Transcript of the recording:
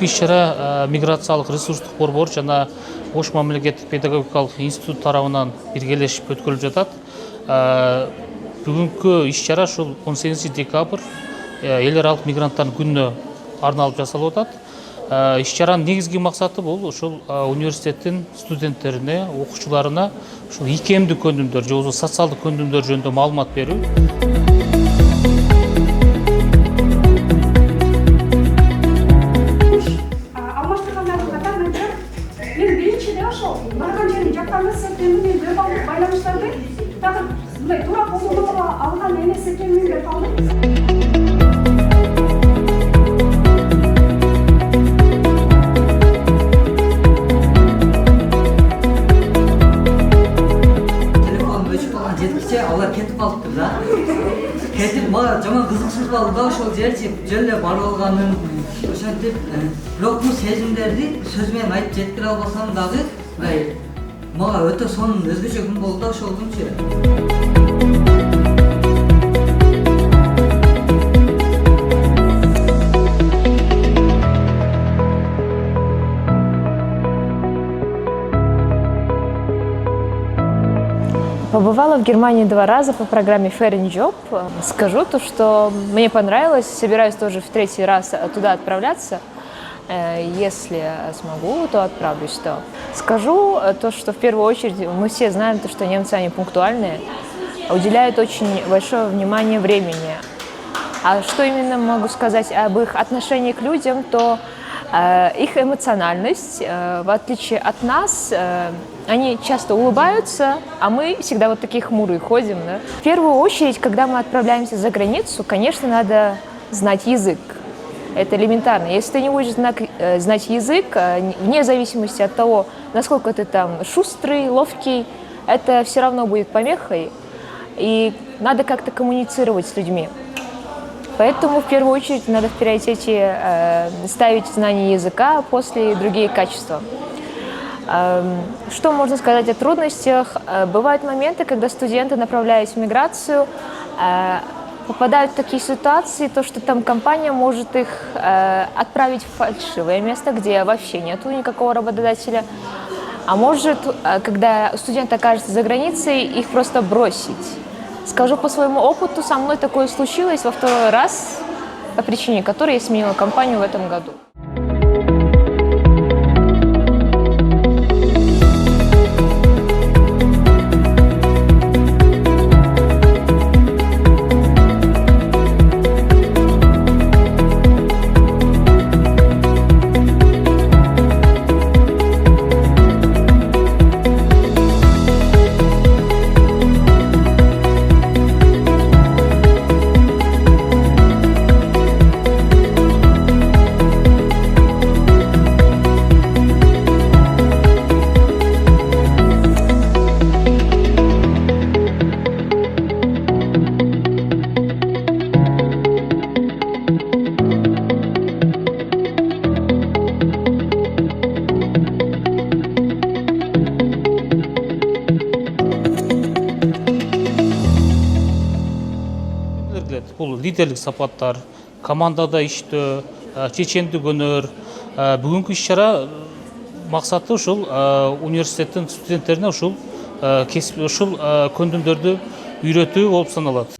иш-чара миграциялык ресурстук борбор жана Ош мамлекеттик педагогикалык институт тарабынан биргелешип өткөрүлүп жатат. Бүгүнкү иш-чара ушул 18 декабрь эл аралык мигранттардын күнүнө арналып жасалып атат. Иш-чаранын негизги максаты бул ушул университеттин студенттерине, окуучуларына ушул икемдик көндүмдөр же болбосо социалдык көндүмдөр жөнүндө маалымат берүү. Алар кетип калыптыр да. Кетип бара жаман кызыксыз болду да ошол жерчи жөлө барылганын ошентип бирок бул сезимдерди сөз менен айтып жеткире албасам дагы мындай мага өтө сонун өзгөчө күн болду да ошол күнчү. Побывала в Германии 2 раза по программе Fair Job. Скажу то, что мне понравилось, собираюсь тоже в 3-й раз туда отправляться. Если смогу, то отправлюсь. Скажу то, что в первую очередь мы все знаем, то, что немцы, они пунктуальные, уделяют очень большое внимание времени. А что именно могу сказать об их отношении к людям, то их эмоциональность, в отличие от нас, они часто улыбаются, а мы всегда вот такие хмурые ходим. Да? В первую очередь, когда мы отправляемся за границу, конечно, надо знать язык. Это элементарно. Если ты не будешь знать язык, вне зависимости от того, насколько ты там шустрый, ловкий, это все равно будет помехой. И надо как-то коммуницировать с людьми. Поэтому в первую очередь надо в приоритете ставить знание языка, а после другие качества. Что можно сказать о трудностях? Бывают моменты, когда студенты, направляясь в миграцию, попадают в такие ситуации, то, что там компания может их отправить в фальшивое место, где вообще нету никакого работодателя. А может, когда студент окажется за границей, их просто бросить. Скажу по своему опыту, со мной такое случилось во 2-й раз, по причине которой я сменила компанию в этом году. Бул лидерлик сапаттар, командада иштөө, чечендик өнөр. Бүгүнкү иш-чара максаты ушул университеттин студенттерине ушул көндүмдөрдү үйрөтүү болуп саналат.